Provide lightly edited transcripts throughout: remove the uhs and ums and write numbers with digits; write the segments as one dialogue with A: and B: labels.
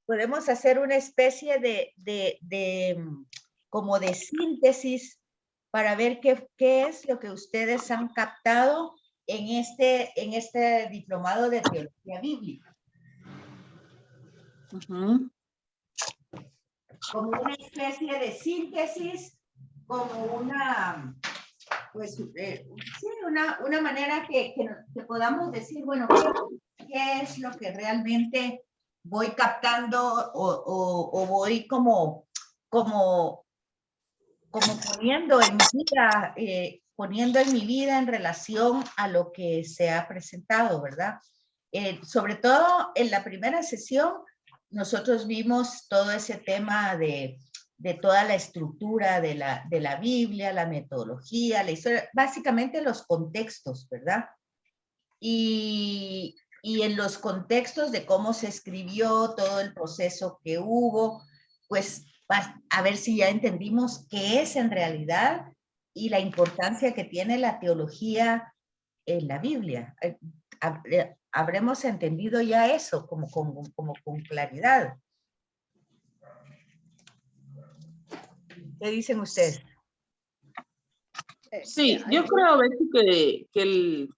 A: podemos hacer una especie como de síntesis para ver qué es lo que ustedes han captado en este diplomado de teología bíblica. Como una especie de síntesis, como una, pues, sí, una manera que podamos decir, bueno, ¿qué es lo que realmente voy captando o voy como poniendo en mi vida en relación a lo que se ha presentado, ¿verdad? Sobre todo en la primera sesión, nosotros vimos todo ese tema de toda la estructura de la Biblia, la metodología, la historia, básicamente los contextos, ¿verdad? Y en los contextos de cómo se escribió, todo el proceso que hubo, pues a ver si ya entendimos qué es en realidad y la importancia que tiene la teología en la Biblia. Habremos entendido ya eso como con claridad. ¿Qué dicen ustedes?
B: Sí, yo creo que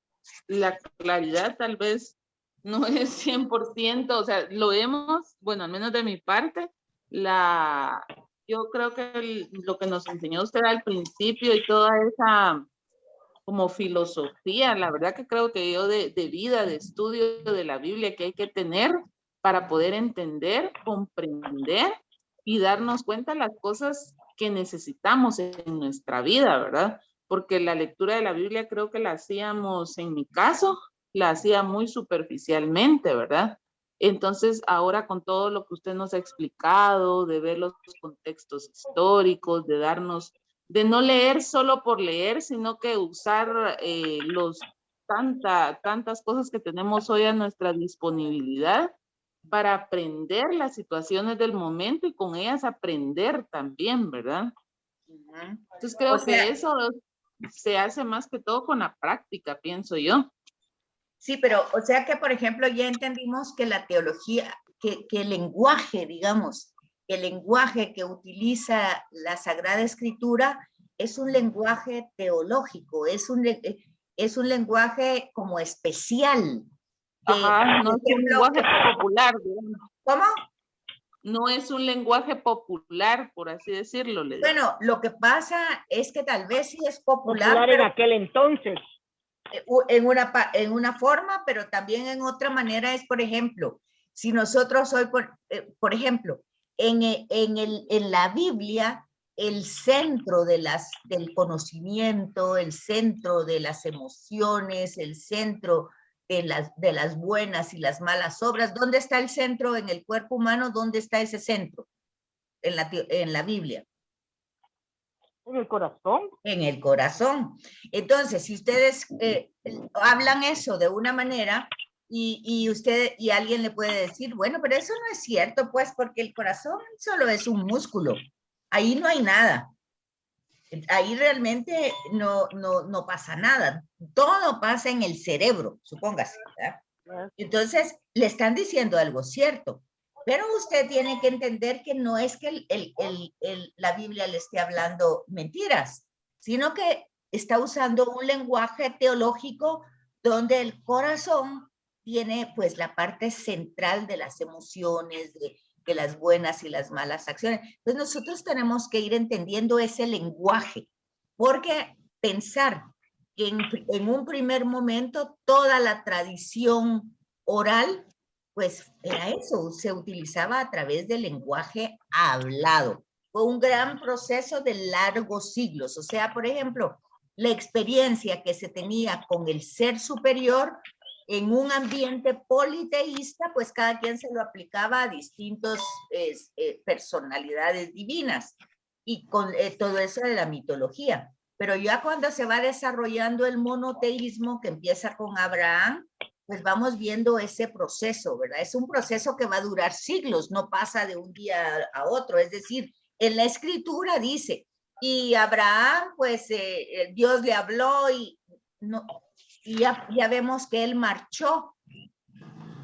B: la claridad tal vez no es 100%, o sea, lo hemos, bueno, al menos de mi parte, yo creo que lo que nos enseñó usted al principio y toda esa como filosofía, la verdad que creo que yo de vida, de estudio de la Biblia que hay que tener para poder entender, comprender y darnos cuenta de las cosas que necesitamos en nuestra vida, ¿verdad? Porque la lectura de la Biblia creo que la hacíamos, en mi caso, la hacía muy superficialmente, ¿verdad? Entonces, ahora con todo lo que usted nos ha explicado, de ver los contextos históricos, de no leer solo por leer, sino que usar tantas cosas que tenemos hoy a nuestra disponibilidad para aprender las situaciones del momento y con ellas aprender también, ¿verdad? Entonces creo que eso se hace más que todo con la práctica, pienso yo.
A: Sí, pero o sea que, por ejemplo, ya entendimos que la teología, que el lenguaje, digamos, el lenguaje que utiliza la Sagrada Escritura es un lenguaje teológico, es un lenguaje como especial.
B: Ajá, no es un lenguaje popular, digamos.
A: ¿Cómo?
B: No es un lenguaje popular, por así decirlo.
A: Bueno, lo que pasa es que tal vez sí es popular.
C: Popular en aquel entonces.
A: En una forma, pero también en otra manera es, por ejemplo, si nosotros hoy, por ejemplo, en la Biblia, el centro del conocimiento, el centro de las emociones, el centro de las buenas y las malas obras, ¿dónde está el centro en el cuerpo humano? ¿Dónde está ese centro en la Biblia?
C: En el corazón.
A: En el corazón. Entonces, si ustedes hablan eso de una manera y alguien le puede decir, bueno, pero eso no es cierto, pues, porque el corazón solo es un músculo. Ahí no hay nada. Ahí realmente no pasa nada. Todo pasa en el cerebro, supóngase, ¿verdad? Entonces, le están diciendo algo cierto. Pero usted tiene que entender que no es que la Biblia le esté hablando mentiras, sino que está usando un lenguaje teológico donde el corazón tiene pues la parte central de las emociones, de las buenas y las malas acciones. Entonces nosotros tenemos que ir entendiendo ese lenguaje, porque pensar que en un primer momento toda la tradición oral pues era eso, se utilizaba a través del lenguaje hablado. Fue un gran proceso de largos siglos. O sea, por ejemplo, la experiencia que se tenía con el ser superior en un ambiente politeísta, pues cada quien se lo aplicaba a distintas personalidades divinas y con todo eso de la mitología. Pero ya cuando se va desarrollando el monoteísmo, que empieza con Abraham, pues vamos viendo ese proceso, ¿verdad? Es un proceso que va a durar siglos, no pasa de un día a otro. Es decir, en la escritura dice, y Abraham, pues Dios le habló y ya vemos que él marchó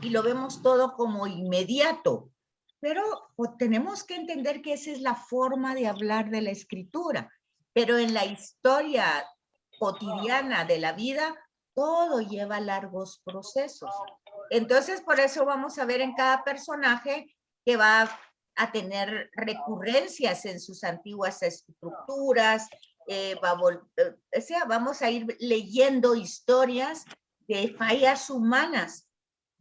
A: y lo vemos todo como inmediato. Pero pues, tenemos que entender que esa es la forma de hablar de la escritura. Pero en la historia cotidiana de la vida, todo lleva largos procesos. Entonces, por eso vamos a ver en cada personaje que va a tener recurrencias en sus antiguas estructuras, o sea, vamos a ir leyendo historias de fallas humanas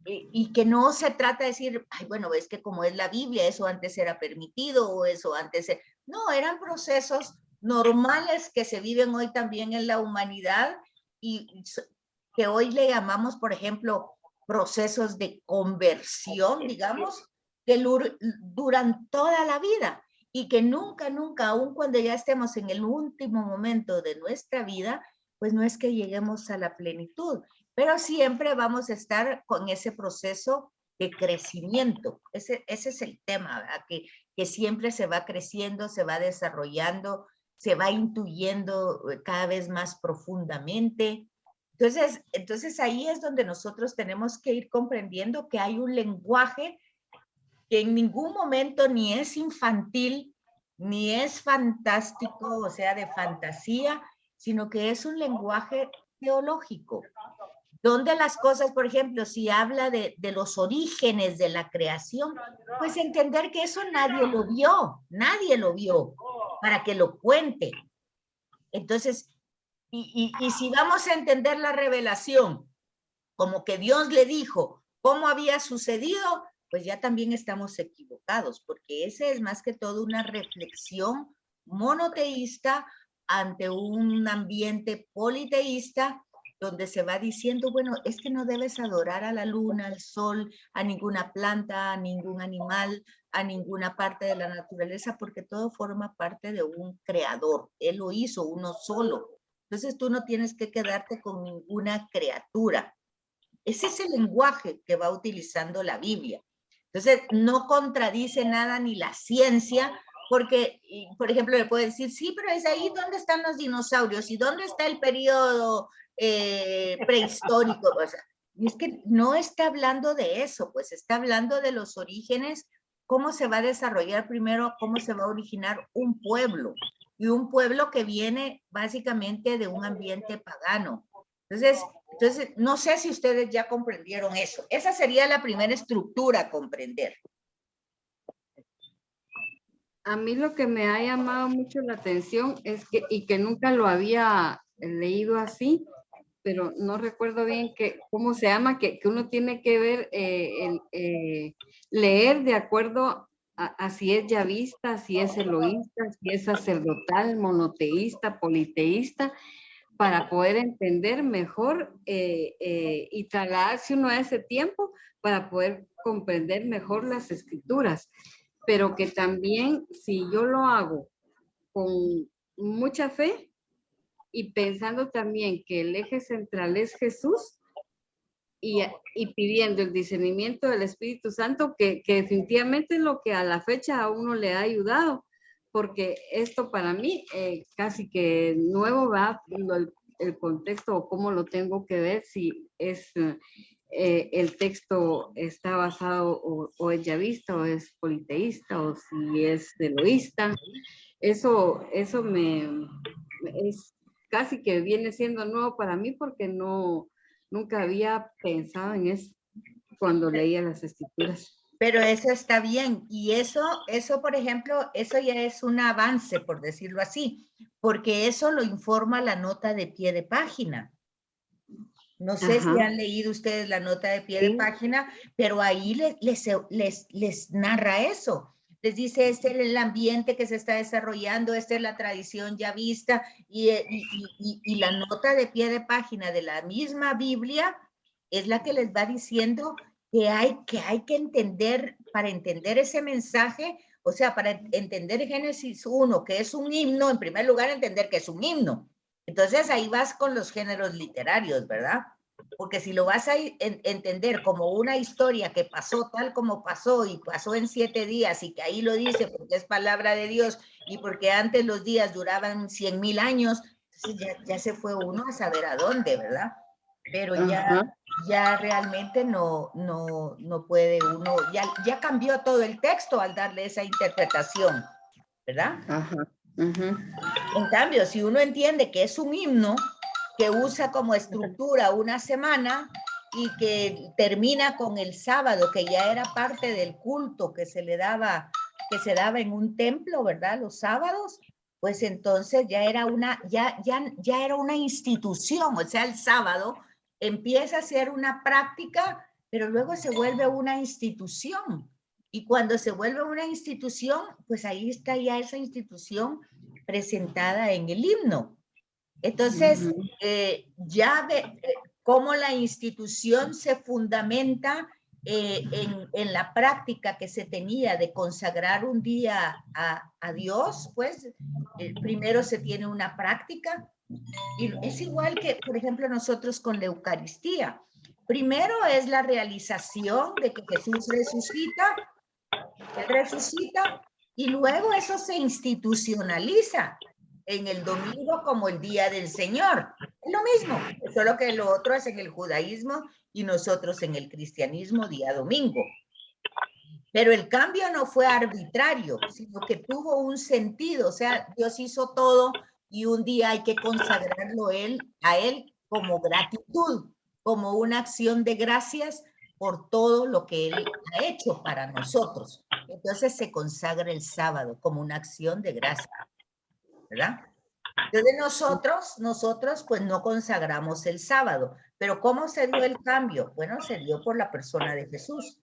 A: y que no se trata de decir, ay, bueno, es que como es la Biblia, eso antes era permitido o eso antes... No, eran procesos normales que se viven hoy también en la humanidad y que hoy le llamamos, por ejemplo, procesos de conversión, digamos, que duran toda la vida y que nunca, nunca, aun cuando ya estemos en el último momento de nuestra vida, pues no es que lleguemos a la plenitud, pero siempre vamos a estar con ese proceso de crecimiento. Ese es el tema, ¿verdad? Que siempre se va creciendo, se va desarrollando, se va intuyendo cada vez más profundamente. Entonces ahí es donde nosotros tenemos que ir comprendiendo que hay un lenguaje que en ningún momento ni es infantil, ni es fantástico, o sea, de fantasía, sino que es un lenguaje teológico, donde las cosas, por ejemplo, si habla de los orígenes de la creación, pues entender que eso nadie lo vio para que lo cuente. Entonces, y si vamos a entender la revelación como que Dios le dijo cómo había sucedido, pues ya también estamos equivocados, porque ese es más que todo una reflexión monoteísta ante un ambiente politeísta donde se va diciendo, bueno, es que no debes adorar a la luna, al sol, a ninguna planta, a ningún animal, a ninguna parte de la naturaleza, porque todo forma parte de un creador. Él lo hizo uno solo. Entonces tú no tienes que quedarte con ninguna criatura. Ese es el lenguaje que va utilizando la Biblia. Entonces, no contradice nada ni la ciencia, porque, por ejemplo, le puede decir, sí, pero es ahí donde están los dinosaurios y dónde está el periodo prehistórico. O sea, y es que no está hablando de eso, pues está hablando de los orígenes, cómo se va a desarrollar primero, cómo se va a originar un pueblo, y un pueblo que viene básicamente de un ambiente pagano. Entonces, no sé si ustedes ya comprendieron eso. Esa sería la primera estructura a comprender.
D: A mí lo que me ha llamado mucho la atención es que, y que nunca lo había leído así, pero no recuerdo bien cómo se llama, que uno tiene que ver, leer de acuerdo a si es yavista, si es eloísta, si es sacerdotal, monoteísta, politeísta, para poder entender mejor y trasladarse uno a ese tiempo para poder comprender mejor las escrituras. Pero que también si yo lo hago con mucha fe y pensando también que el eje central es Jesús y pidiendo el discernimiento del Espíritu Santo, que definitivamente es lo que a la fecha a uno le ha ayudado, porque esto para mí casi que nuevo va el contexto o cómo lo tengo que ver, si es el texto está basado o es yavista o es politeísta o si es eloísta. Eso es casi que viene siendo nuevo para mí porque nunca había pensado en eso cuando leía las escrituras.
A: Pero eso está bien. Y eso, por ejemplo, eso ya es un avance, por decirlo así, porque eso lo informa la nota de pie de página. No sé si han leído ustedes la nota de pie de página, pero ahí les narra eso. Les dice, este es el ambiente que se está desarrollando, esta es la tradición ya vista, y la nota de pie de página de la misma Biblia es la que les va diciendo que hay que entender, para entender ese mensaje, o sea, para entender Génesis 1, que es un himno, en primer lugar, entender que es un himno. Entonces ahí vas con los géneros literarios, ¿verdad? Porque si lo vas a entender como una historia que pasó tal como pasó y pasó en 7 días y que ahí lo dice porque es palabra de Dios y porque antes los días duraban 100,000 años, entonces ya se fue uno a saber a dónde, ¿verdad? pero
D: Ajá.
A: ya realmente no puede uno, ya cambió todo el texto al darle esa interpretación, ¿verdad?
D: Ajá. Ujú.
A: En cambio, si uno entiende que es un himno que usa como estructura una semana y que termina con el sábado, que ya era parte del culto que se daba en un templo, ¿verdad? Los sábados, pues entonces ya era ya era una institución, o sea, el sábado empieza a ser una práctica, pero luego se vuelve una institución. Y cuando se vuelve una institución, pues ahí está ya esa institución presentada en el himno. Entonces,
D: Ujú.
A: ya ve cómo la institución se fundamenta en la práctica que se tenía de consagrar un día a Dios, pues primero se tiene una práctica y es igual que, por ejemplo, nosotros con la Eucaristía. Primero es la realización de que Jesús resucita, Él resucita y luego eso se institucionaliza en el domingo como el día del Señor. Es lo mismo, solo que lo otro es en el judaísmo y nosotros en el cristianismo día domingo. Pero el cambio no fue arbitrario, sino que tuvo un sentido. O sea, Dios hizo todo y un día hay que consagrarlo a Él como gratitud, como una acción de gracias por todo lo que Él ha hecho para nosotros. Entonces se consagra el sábado como una acción de gracias, ¿verdad? Entonces nosotros pues no consagramos el sábado, pero ¿cómo se dio el cambio? Bueno, se dio por la persona de Jesús,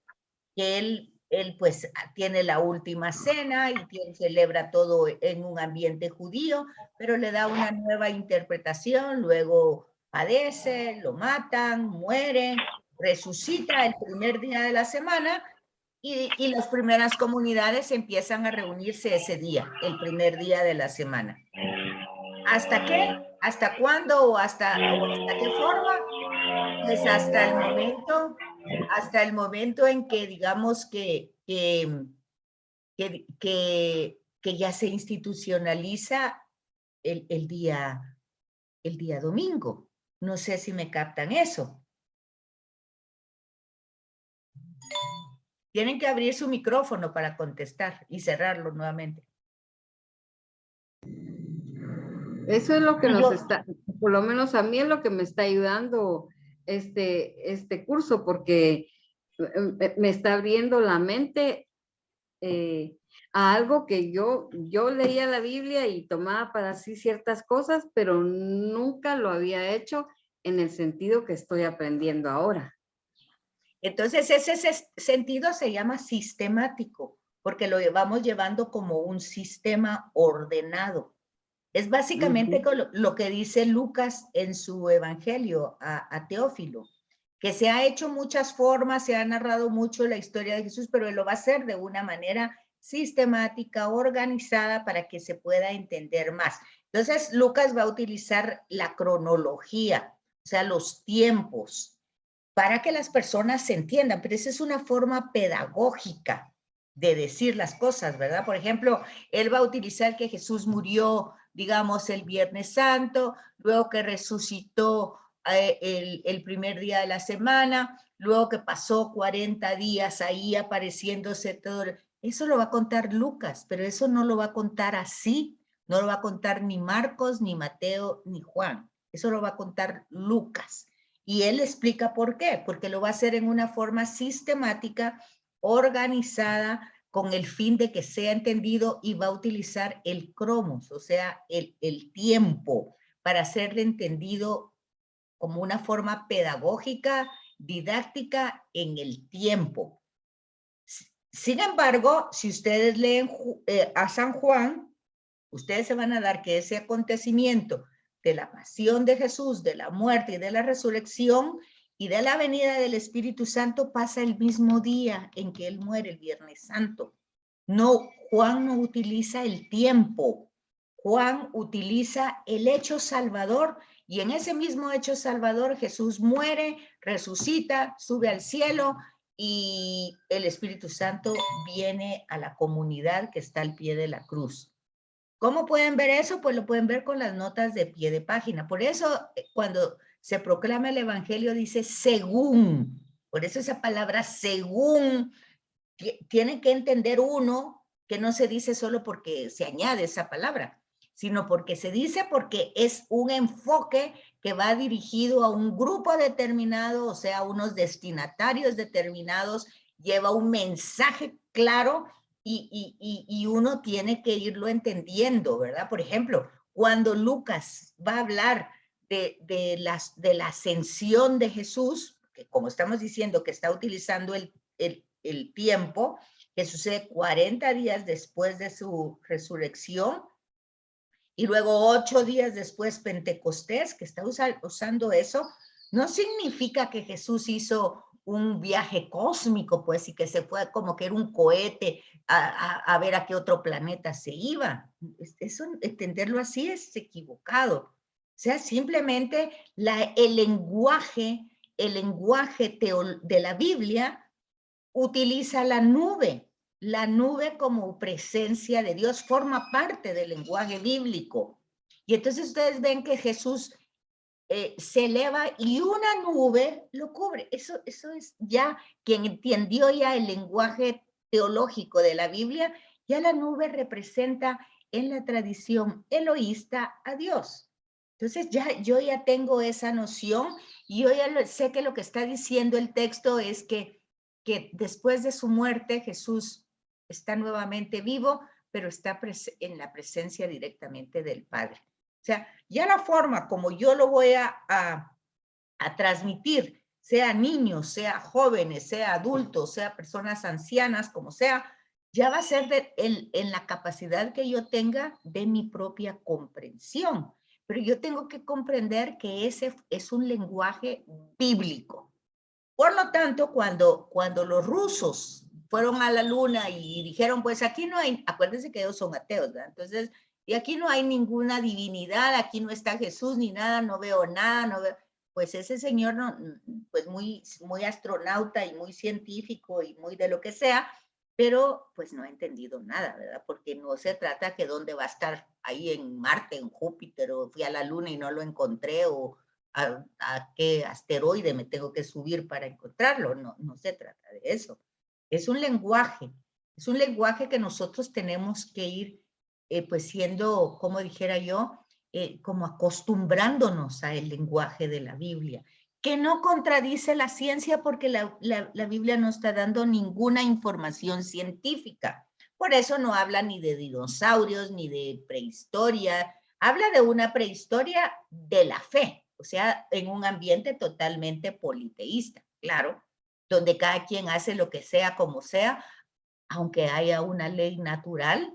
A: que él pues tiene la última cena y celebra todo en un ambiente judío, pero le da una nueva interpretación, luego padece, lo matan, muere, resucita el primer día de la semana y las primeras comunidades empiezan a reunirse ese día, el primer día de la semana. ¿Hasta qué? ¿Hasta cuándo o hasta qué forma? Pues hasta el momento en que digamos que ya se institucionaliza el día domingo. No sé si me captan eso. Tienen que abrir su micrófono para contestar y cerrarlo nuevamente.
D: Eso es lo que
C: Y
D: nos
C: yo,
D: está, por lo menos a mí es lo que me está ayudando este curso, porque me está abriendo la mente a algo que yo leía la Biblia y tomaba para sí ciertas cosas, pero nunca lo había hecho en el sentido que estoy aprendiendo ahora.
A: Entonces, ese sentido se llama sistemático, porque lo vamos llevando como un sistema ordenado. Es básicamente lo que dice Lucas en su evangelio a Teófilo, que se ha hecho muchas formas, se ha narrado mucho la historia de Jesús, pero él lo va a hacer de una manera sistemática, organizada, para que se pueda entender más. Entonces, Lucas va a utilizar la cronología, o sea, los tiempos, para que las personas se entiendan, pero esa es una forma pedagógica de decir las cosas, ¿verdad? Por ejemplo, él va a utilizar que Jesús murió, digamos, el Viernes Santo, luego que resucitó el primer día de la semana, luego que pasó 40 días ahí apareciéndose todo. Eso lo va a contar Lucas, pero eso no lo va a contar así, no lo va a contar ni Marcos, ni Mateo, ni Juan. Eso lo va a contar Lucas. Y él explica por qué, porque lo va a hacer en una forma sistemática, organizada, con el fin de que sea entendido, y va a utilizar el cromos, o sea, el tiempo, para hacerle entendido como una forma pedagógica, didáctica en el tiempo. Sin embargo, si ustedes leen a San Juan, ustedes se van a dar que ese acontecimiento de la pasión de Jesús, de la muerte y de la resurrección y de la venida del Espíritu Santo pasa el mismo día en que él muere, el Viernes Santo. No, Juan no utiliza el tiempo. Juan utiliza el hecho salvador, y en ese mismo hecho salvador Jesús muere, resucita, sube al cielo y el Espíritu Santo viene a la comunidad que está al pie de la cruz. ¿Cómo pueden ver eso? Pues lo pueden ver con las notas de pie de página. Por eso, cuando se proclama el evangelio, dice según. Por eso esa palabra según, tiene que entender uno que no se dice solo porque se añade esa palabra, sino porque se dice porque es un enfoque que va dirigido a un grupo determinado, o sea, a unos destinatarios determinados, lleva un mensaje claro y uno tiene que irlo entendiendo, ¿verdad? Por ejemplo, cuando Lucas va a hablar de la ascensión de Jesús, que como estamos diciendo que está utilizando el tiempo, que sucede 40 días después de su resurrección, y luego 8 días después Pentecostés, que está usando eso, no significa que Jesús hizo un viaje cósmico, pues, y que se fue como que era un cohete a ver a qué otro planeta se iba. Eso, entenderlo así es equivocado. O sea, simplemente el lenguaje de la Biblia utiliza la nube. La nube como presencia de Dios forma parte del lenguaje bíblico. Y entonces ustedes ven que Jesús se eleva y una nube lo cubre. Eso es ya, quien entendió ya el lenguaje teológico de la Biblia, ya la nube representa en la tradición eloísta a Dios. Entonces yo ya tengo esa noción y yo ya sé que lo que está diciendo el texto es que después de su muerte Jesús está nuevamente vivo, pero está en la presencia directamente del Padre. O sea, ya la forma como yo lo voy a transmitir, sea niños, sea jóvenes, sea adultos, sea personas ancianas, como sea, ya va a ser en la capacidad que yo tenga de mi propia comprensión. Pero yo tengo que comprender que ese es un lenguaje bíblico. Por lo tanto, cuando los rusos fueron a la luna y dijeron, pues aquí no hay, acuérdense que ellos son ateos, ¿verdad? Entonces, y aquí no hay ninguna divinidad, aquí no está Jesús ni nada, no veo nada, no veo, pues ese señor, no, pues muy astronauta y muy científico y muy de lo que sea, pero pues no ha entendido nada, ¿verdad? Porque no se trata que dónde va a estar ahí en Marte, en Júpiter, o fui a la luna y no lo encontré, o a qué asteroide me tengo que subir para encontrarlo. No se trata de eso. Es un lenguaje que nosotros tenemos que ir pues siendo, como dijera yo, como acostumbrándonos al lenguaje de la Biblia, que no contradice la ciencia porque la Biblia no está dando ninguna información científica. Por eso no habla ni de dinosaurios, ni de prehistoria, habla de una prehistoria de la fe, o sea, en un ambiente totalmente politeísta, claro, donde cada quien hace lo que sea como sea, aunque haya una ley natural,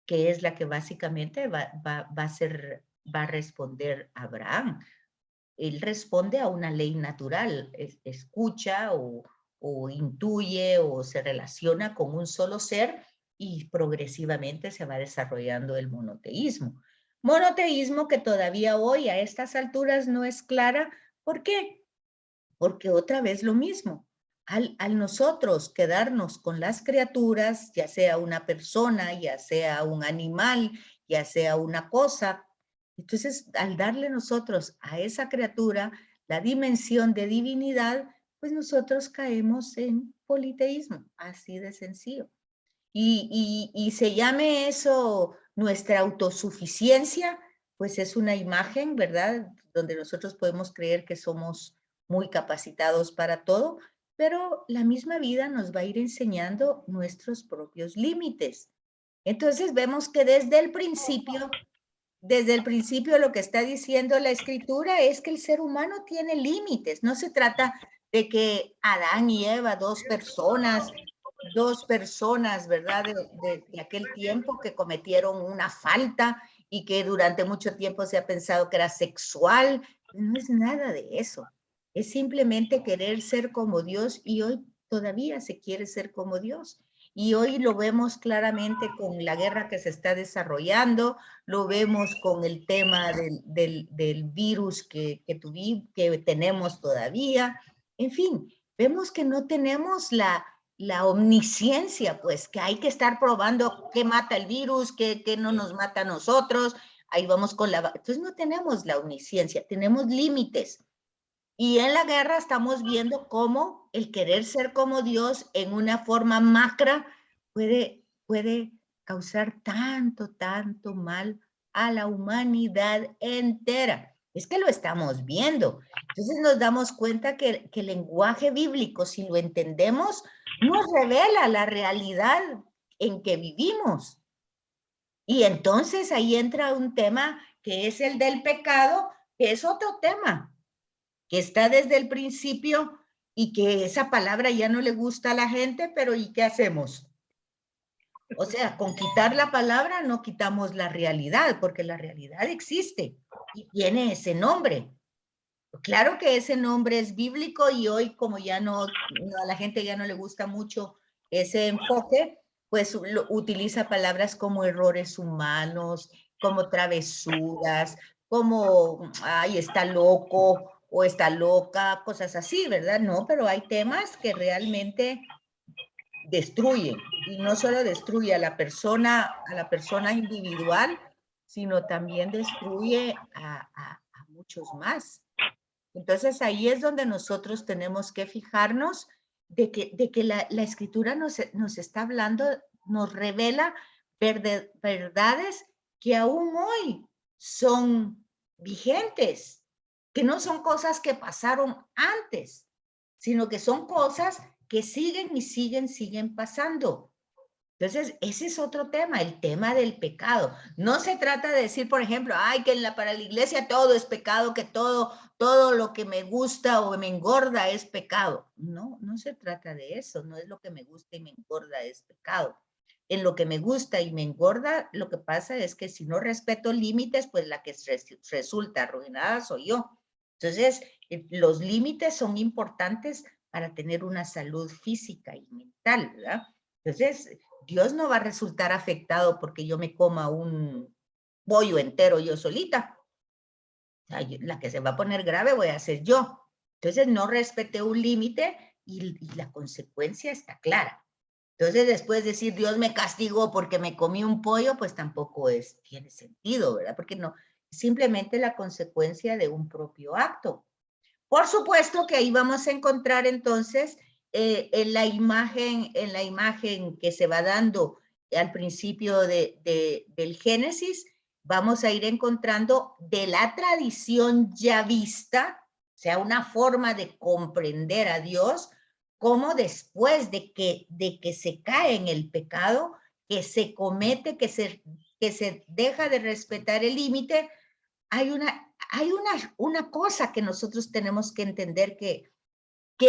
A: que es la que básicamente va a responder Abraham. Él responde a una ley natural, escucha o intuye o se relaciona con un solo ser y progresivamente se va desarrollando el monoteísmo. Monoteísmo que todavía hoy a estas alturas no es clara. ¿Por qué? Porque otra vez lo mismo. Al nosotros quedarnos con las criaturas, ya sea una persona, ya sea un animal, ya sea una cosa, entonces al darle nosotros a esa criatura la dimensión de divinidad, pues nosotros caemos en politeísmo, así de sencillo. Y se llame eso nuestra autosuficiencia, pues es una imagen, ¿verdad? Donde nosotros podemos creer que somos muy capacitados para todo, pero la misma vida nos va a ir enseñando nuestros propios límites. Entonces vemos que desde el principio lo que está diciendo la escritura es que el ser humano tiene límites. No se trata de que Adán y Eva, dos personas, ¿verdad? De aquel tiempo que cometieron una falta y que durante mucho tiempo se ha pensado que era sexual. No es nada de eso. Es simplemente querer ser como Dios y hoy todavía se quiere ser como Dios. Y hoy lo vemos claramente con la guerra que se está desarrollando, lo vemos con el tema del virus que tenemos todavía. En fin, vemos que no tenemos la omnisciencia, pues que hay que estar probando qué mata el virus, qué no nos mata a nosotros. ahí vamos con la... Entonces no tenemos la omnisciencia, tenemos límites. Y en la guerra estamos viendo cómo el querer ser como Dios en una forma macra puede causar tanto mal a la humanidad entera. Es que lo estamos viendo. Entonces nos damos cuenta que el lenguaje bíblico, si lo entendemos, nos revela la realidad en que vivimos. Y entonces ahí entra un tema que es el del pecado, que es otro tema, que está desde el principio y que esa palabra ya no le gusta a la gente, pero ¿y qué hacemos? O sea, con quitar la palabra no quitamos la realidad, porque la realidad existe y tiene ese nombre. Claro que ese nombre es bíblico y hoy como ya no a la gente ya no le gusta mucho ese enfoque, pues utiliza palabras como errores humanos, como travesuras, como, ay, está loco o está loca, cosas así, ¿verdad? No, pero hay temas que realmente destruyen, y no solo destruye a la persona individual, sino también destruye a muchos más. Entonces ahí es donde nosotros tenemos que fijarnos de que la escritura nos está hablando, nos revela verdades que aún hoy son vigentes, que no son cosas que pasaron antes, sino que son cosas que siguen pasando. Entonces, ese es otro tema, el tema del pecado. No se trata de decir, por ejemplo, ay, que para la iglesia todo es pecado, que todo lo que me gusta o me engorda es pecado. No, no se trata de eso, no es lo que me gusta y me engorda es pecado. En lo que me gusta y me engorda, lo que pasa es que si no respeto límites, pues la que resulta arruinada soy yo. Entonces, los límites son importantes para tener una salud física y mental, ¿verdad? Entonces, Dios no va a resultar afectado porque yo me coma un pollo entero yo solita. O sea, la que se va a poner grave voy a ser yo. Entonces, no respeté un límite y la consecuencia está clara. Entonces, después decir Dios me castigó porque me comí un pollo, pues tampoco tiene sentido, ¿verdad? Porque no, simplemente la consecuencia de un propio acto. Por supuesto que ahí vamos a encontrar entonces en la imagen que se va dando al principio del Génesis, vamos a ir encontrando de la tradición ya vista, o sea, una forma de comprender a Dios, cómo después de que se cae en el pecado, que se comete, que se deja de respetar el límite, hay una cosa que nosotros tenemos que entender, que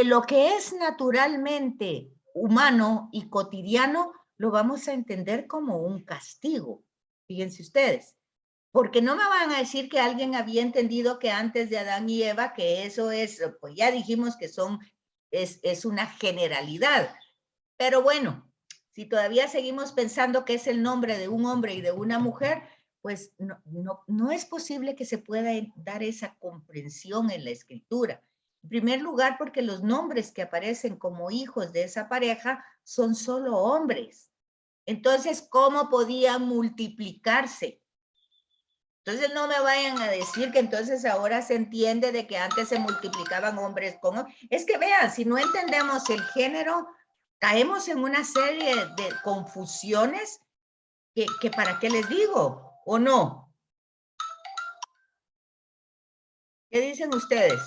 A: lo que es naturalmente humano y cotidiano lo vamos a entender como un castigo. Fíjense ustedes, porque no me van a decir que alguien había entendido que antes de Adán y Eva, que eso es, pues ya dijimos que es una generalidad. Pero bueno, si todavía seguimos pensando que es el nombre de un hombre y de una mujer, pues no es posible que se pueda dar esa comprensión en la escritura. En primer lugar, porque los nombres que aparecen como hijos de esa pareja son solo hombres. Entonces, ¿cómo podían multiplicarse? Entonces, no me vayan a decir que entonces ahora se entiende de que antes se multiplicaban hombres con hombres. Es que vean, si no entendemos el género, caemos en una serie de confusiones que para qué les digo, ¿o no? ¿Qué dicen ustedes?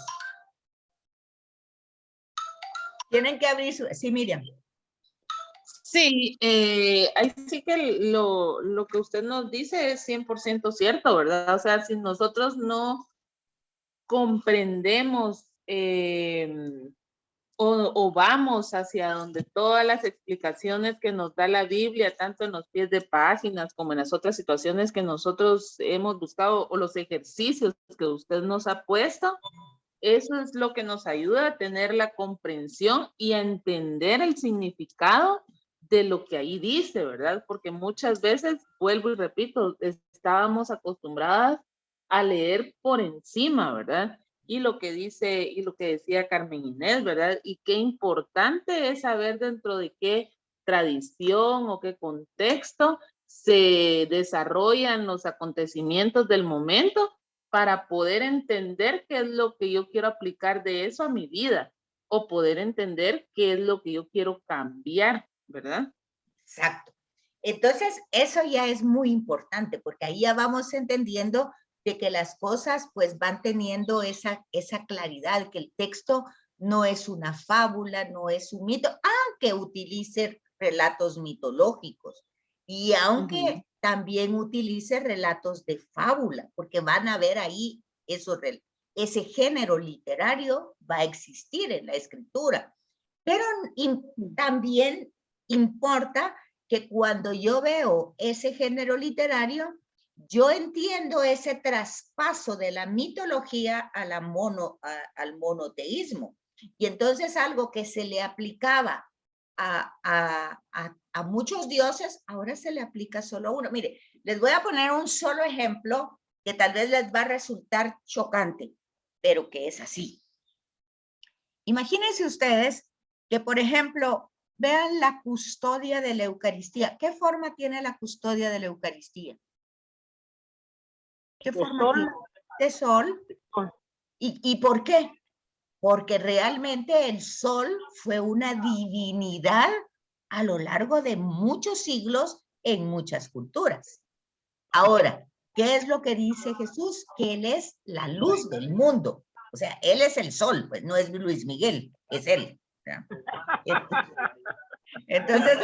A: Tienen que abrir su... Sí, Miriam.
B: Sí, ahí sí que lo que usted nos dice es 100% cierto, ¿verdad? O sea, si nosotros no comprendemos o vamos hacia donde todas las explicaciones que nos da la Biblia, tanto en los pies de páginas como en las otras situaciones que nosotros hemos buscado, o los ejercicios que usted nos ha puesto, eso es lo que nos ayuda a tener la comprensión y a entender el significado de lo que ahí dice, ¿verdad? Porque muchas veces, vuelvo y repito, estábamos acostumbradas a leer por encima, ¿verdad? Y lo que dice, y lo que decía Carmen Inés, ¿verdad? Y qué importante es saber dentro de qué tradición o qué contexto se desarrollan los acontecimientos del momento para poder entender qué es lo que yo quiero aplicar de eso a mi vida o poder entender qué es lo que yo quiero cambiar, ¿verdad?
A: Exacto. Entonces, eso ya es muy importante porque ahí ya vamos entendiendo de que las cosas pues van teniendo esa claridad, que el texto no es una fábula, no es un mito, aunque utilice relatos mitológicos y aunque también utilice relatos de fábula, porque van a ver ahí ese género literario va a existir en la escritura. Pero también importa que cuando yo veo ese género literario, yo entiendo ese traspaso de la mitología al monoteísmo. Y entonces algo que se le aplicaba a muchos dioses, ahora se le aplica solo a uno. Mire, les voy a poner un solo ejemplo que tal vez les va a resultar chocante, pero que es así. Imagínense ustedes que, por ejemplo, vean la custodia de la Eucaristía. ¿Qué forma tiene la custodia de la Eucaristía? ¿Qué forma tiene? De sol. ¿Y por qué? Porque realmente el sol fue una divinidad a lo largo de muchos siglos en muchas culturas. Ahora, ¿qué es lo que dice Jesús? Que Él es la luz del mundo. O sea, Él es el sol, pues no es Luis Miguel, es Él. Entonces,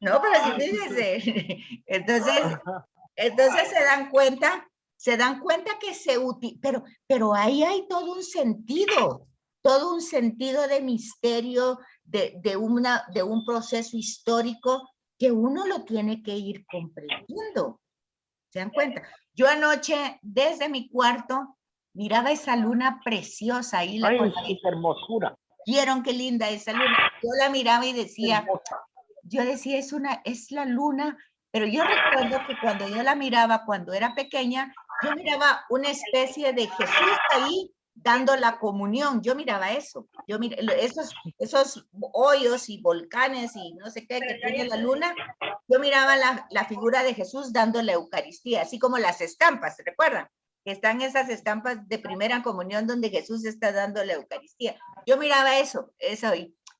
A: no, pero sí, fíjense. Entonces se dan cuenta que pero ahí hay todo un sentido de misterio, de un proceso histórico que uno lo tiene que ir comprendiendo. ¿Se dan cuenta? Yo anoche, desde mi cuarto, miraba esa luna preciosa ahí.
C: Ay, sí, qué hermosura.
A: ¿Vieron qué linda esa luna? Yo la miraba y decía,
C: Hermosa.
A: yo decía, es la luna, pero yo recuerdo que cuando yo la miraba, cuando era pequeña, yo miraba una especie de Jesús ahí dando la comunión. Yo miraba eso. Yo esos hoyos y volcanes y no sé qué que tiene la luna. Yo miraba la figura de Jesús dando la Eucaristía, así como las estampas, ¿se recuerdan? Que están esas estampas de primera comunión donde Jesús está dando la Eucaristía. Yo miraba eso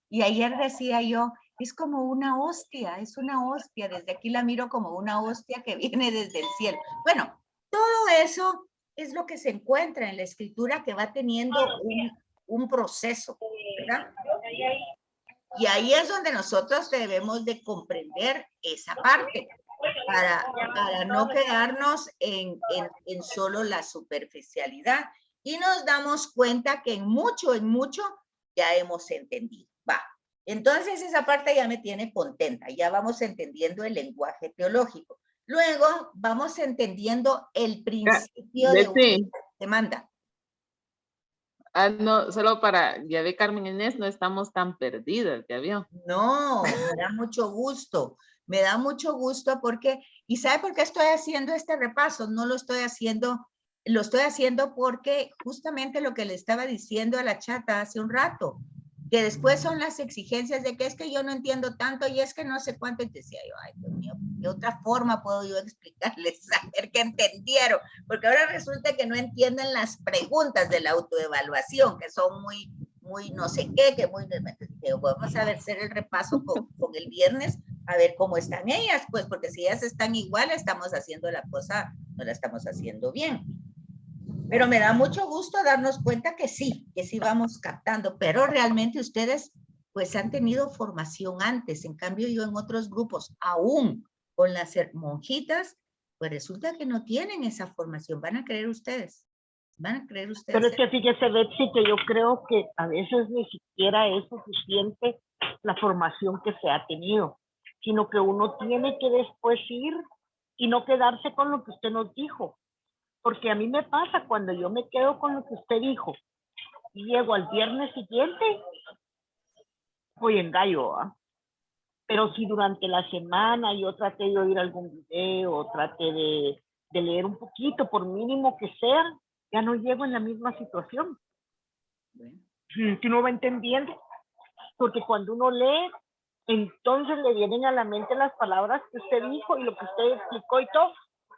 A: y ayer decía yo, es como una hostia, es una hostia, desde aquí la miro como una hostia que viene desde el cielo. Bueno, todo eso es lo que se encuentra en la escritura que va teniendo un proceso, ¿verdad? Y ahí es donde nosotros debemos de comprender esa parte para no quedarnos en solo la superficialidad y nos damos cuenta que en mucho ya hemos entendido. Va. Entonces esa parte ya me tiene contenta, ya vamos entendiendo el lenguaje teológico. Luego vamos entendiendo el principio de una demanda.
B: No, solo ya ve Carmen Inés, no estamos tan perdidas, ya vio.
A: No, me da mucho gusto porque, ¿y sabe por qué estoy haciendo este repaso? No lo estoy haciendo porque justamente lo que le estaba diciendo a la chata hace un rato, que después son las exigencias de que es que yo no entiendo tanto y es que no sé cuánto, y decía yo, ay Dios mío, ¿de otra forma puedo yo explicarles, saber que entendieron? Porque ahora resulta que no entienden las preguntas de la autoevaluación, que son muy no sé qué, que vamos a ver, hacer el repaso con el viernes, a ver cómo están ellas, pues, porque si ellas están igual, estamos haciendo la cosa, no la estamos haciendo bien. Pero me da mucho gusto darnos cuenta que sí vamos captando, pero realmente ustedes pues han tenido formación antes, en cambio yo en otros grupos, aún con las monjitas, pues resulta que no tienen esa formación, van a creer ustedes.
C: Pero es que fíjese, Betsy, que yo creo que a veces ni siquiera es suficiente la formación que se ha tenido, sino que uno tiene que después ir y no quedarse con lo que usted nos dijo. Porque a mí me pasa cuando yo me quedo con lo que usted dijo y llego al viernes siguiente, voy en gallo, ¿eh? Pero si durante la semana yo traté de oír algún video, traté de leer un poquito, por mínimo que sea, ya no llego en la misma situación. Que uno va entendiendo, porque cuando uno lee, entonces le vienen a la mente las palabras que usted dijo y lo que usted explicó y todo,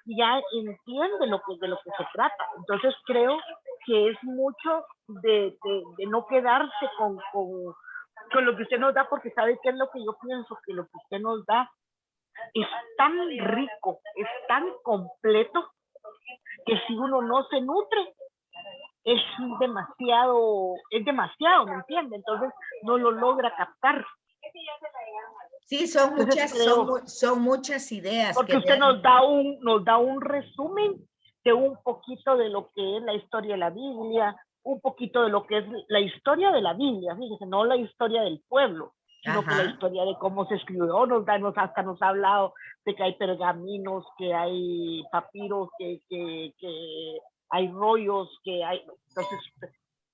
C: y ya entiende de lo que se trata. Entonces creo que es mucho de no quedarse con lo que usted nos da, porque sabe qué es lo que yo pienso, que lo que usted nos da es tan rico, es tan completo, que si uno no se nutre, es demasiado, ¿me entiende? Entonces no lo logra captar.
A: Sí, son
C: Entonces,
A: muchas, son muchas ideas.
C: Porque
A: que
C: usted nos da un resumen de un poquito de lo que es la historia de la Biblia, un poquito de lo que es la historia de la Biblia, fíjese, no la historia del pueblo, sino que la historia de cómo se escribió, hasta nos ha hablado de que hay pergaminos, que hay papiros, que hay rollos, que hay, entonces,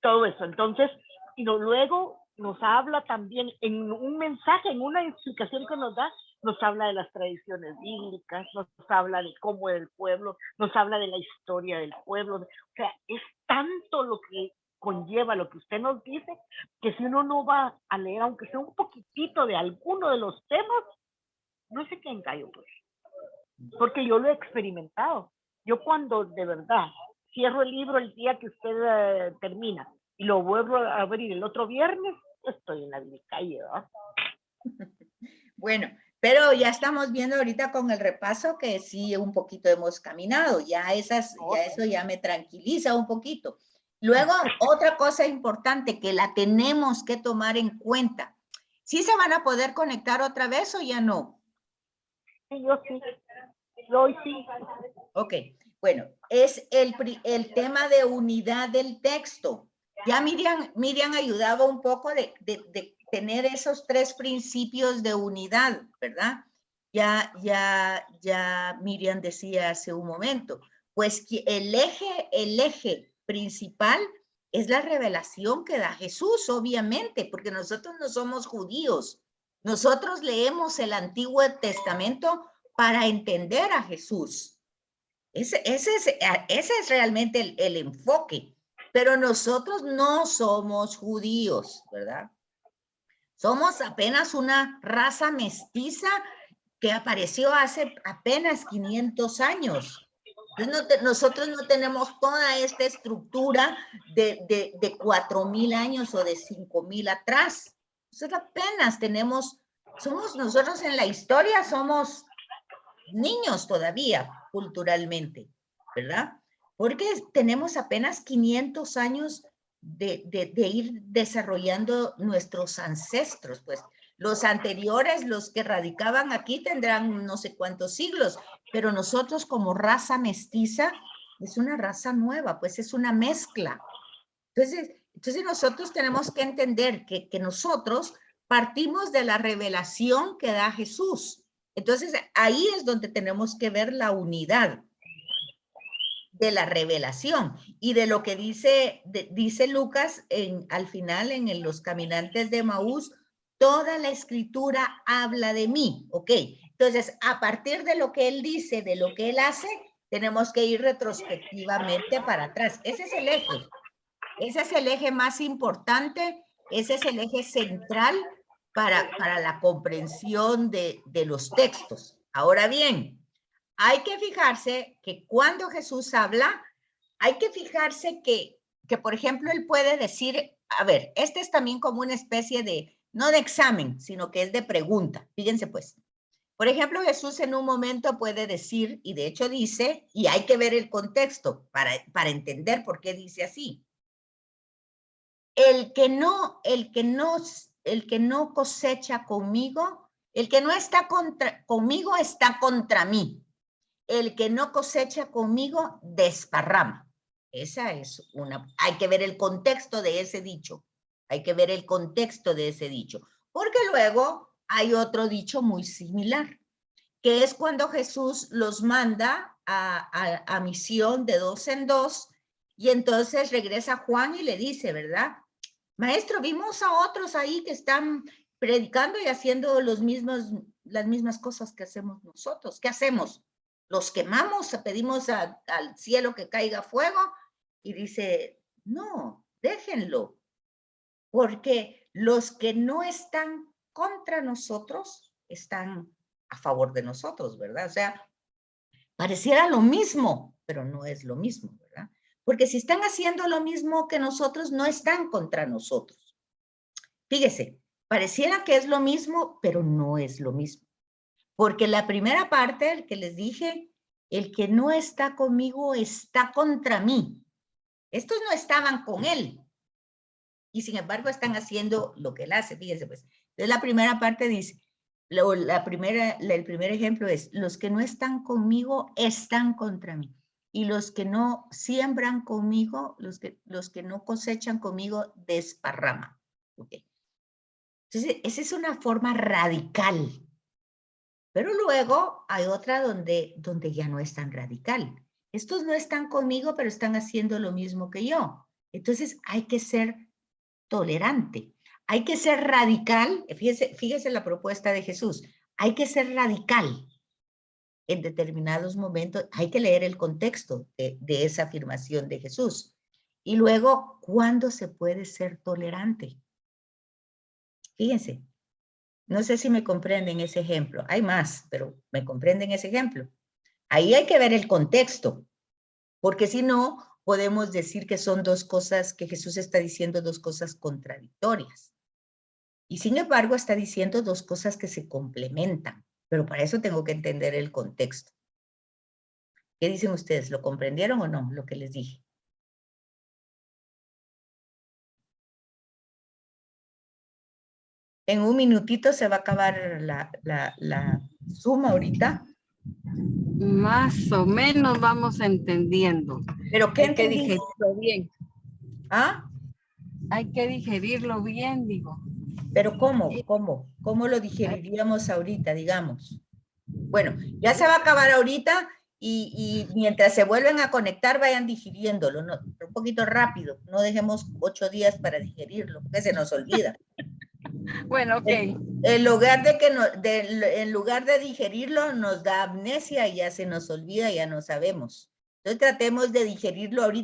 C: todo eso. Entonces, y luego nos habla también en un mensaje, en una explicación que nos da, nos habla de las tradiciones bíblicas, nos habla de cómo era el pueblo, nos habla de la historia del pueblo. O sea, es tanto lo que conlleva lo que usted nos dice, que si uno no va a leer, aunque sea un poquitito de alguno de los temas, no sé qué engaño, pues. Porque yo lo he experimentado. Yo cuando de verdad cierro el libro el día que usted termina y lo vuelvo a abrir el otro viernes, estoy en la calle, ¿verdad?
A: Bueno, pero ya estamos viendo ahorita con el repaso que sí un poquito hemos caminado, ya eso ya me tranquiliza un poquito. Luego, otra cosa importante que la tenemos que tomar en cuenta. ¿Sí se van a poder conectar otra vez o ya no?
C: Sí, yo sí. Yo hoy sí.
A: Ok, bueno, es el tema de unidad del texto. Ya Miriam ayudaba un poco de tener esos 3 principios de unidad, ¿verdad? Ya Miriam decía hace un momento, pues que el eje principal es la revelación que da Jesús, obviamente, porque nosotros no somos judíos. Nosotros leemos el Antiguo Testamento para entender a Jesús. Ese es realmente el enfoque. Pero nosotros no somos judíos, ¿verdad? Somos apenas una raza mestiza que apareció hace apenas 500 años. Entonces nosotros no tenemos toda esta estructura de 4,000 años o de 5,000 atrás. Entonces apenas somos nosotros en la historia, somos niños todavía culturalmente, ¿verdad? Porque tenemos apenas 500 años de ir desarrollando nuestros ancestros, pues los anteriores, los que radicaban aquí, tendrán no sé cuántos siglos, pero nosotros como raza mestiza, es una raza nueva, pues es una mezcla. Entonces nosotros tenemos que entender que nosotros partimos de la revelación que da Jesús. Entonces ahí es donde tenemos que ver la unidad de la revelación y de lo que dice Lucas al final en los caminantes de Maús, toda la escritura habla de mí, ¿ok? Entonces, a partir de lo que él dice, de lo que él hace, tenemos que ir retrospectivamente para atrás. Ese es el eje. Ese es el eje más importante, ese es el eje central para la comprensión de los textos. Ahora bien, hay que fijarse que cuando Jesús habla, hay que fijarse que por ejemplo, él puede decir, a ver, este es también como una especie de, no de examen, sino que es de pregunta. Fíjense pues. Por ejemplo, Jesús en un momento puede decir, y de hecho dice, y hay que ver el contexto para entender por qué dice así. El que no cosecha conmigo, el que no está conmigo está contra mí. El que no cosecha conmigo desparrama. Esa es hay que ver el contexto de ese dicho. Hay que ver el contexto de ese dicho. Porque luego hay otro dicho muy similar, que es cuando Jesús los manda a misión de 2 en 2, y entonces regresa Juan y le dice, ¿verdad? Maestro, vimos a otros ahí que están predicando y haciendo las mismas cosas que hacemos nosotros. ¿Qué hacemos? Los quemamos, pedimos al cielo que caiga fuego, y dice, no, déjenlo, porque los que no están contra nosotros están a favor de nosotros, ¿verdad? O sea, pareciera lo mismo, pero no es lo mismo, ¿verdad? Porque si están haciendo lo mismo que nosotros, no están contra nosotros. Fíjese, pareciera que es lo mismo, pero no es lo mismo. Porque la primera parte, el que les dije, el que no está conmigo está contra mí. Estos no estaban con él. Y sin embargo están haciendo lo que él hace. Fíjense pues. Entonces la primera parte dice, el primer ejemplo es, los que no están conmigo están contra mí. Y los que no siembran conmigo, los que no cosechan conmigo, desparraman. Okay. Entonces, esa es una forma radical. Pero luego hay otra donde ya no es tan radical. Estos no están conmigo, pero están haciendo lo mismo que yo. Entonces hay que ser tolerante. Hay que ser radical. Fíjese la propuesta de Jesús. Hay que ser radical. En determinados momentos hay que leer el contexto de esa afirmación de Jesús. Y luego, ¿cuándo se puede ser tolerante? Fíjense. No sé si me comprenden ese ejemplo. Hay más, pero me comprenden ese ejemplo. Ahí hay que ver el contexto, porque si no, podemos decir que son dos cosas, que Jesús está diciendo dos cosas contradictorias. Y sin embargo, está diciendo dos cosas que se complementan, pero para eso tengo que entender el contexto. ¿Qué dicen ustedes? ¿Lo comprendieron o no, lo que les dije? En un minutito se va a acabar la suma ahorita.
D: Más o menos vamos entendiendo.
A: ¿Pero qué
D: Hay que
A: entendí?
D: digerirlo bien.
A: ¿Ah?
D: Hay que digerirlo bien, digo.
A: ¿Pero cómo lo digeriríamos ahorita, digamos? Bueno, ya se va a acabar ahorita y mientras se vuelven a conectar vayan digiriéndolo, ¿no? Un poquito rápido, no dejemos 8 días para digerirlo, porque se nos olvida.
D: Bueno, ok.
A: En lugar de digerirlo, nos da amnesia y ya se nos olvida, ya no sabemos. Entonces tratemos de digerirlo ahorita.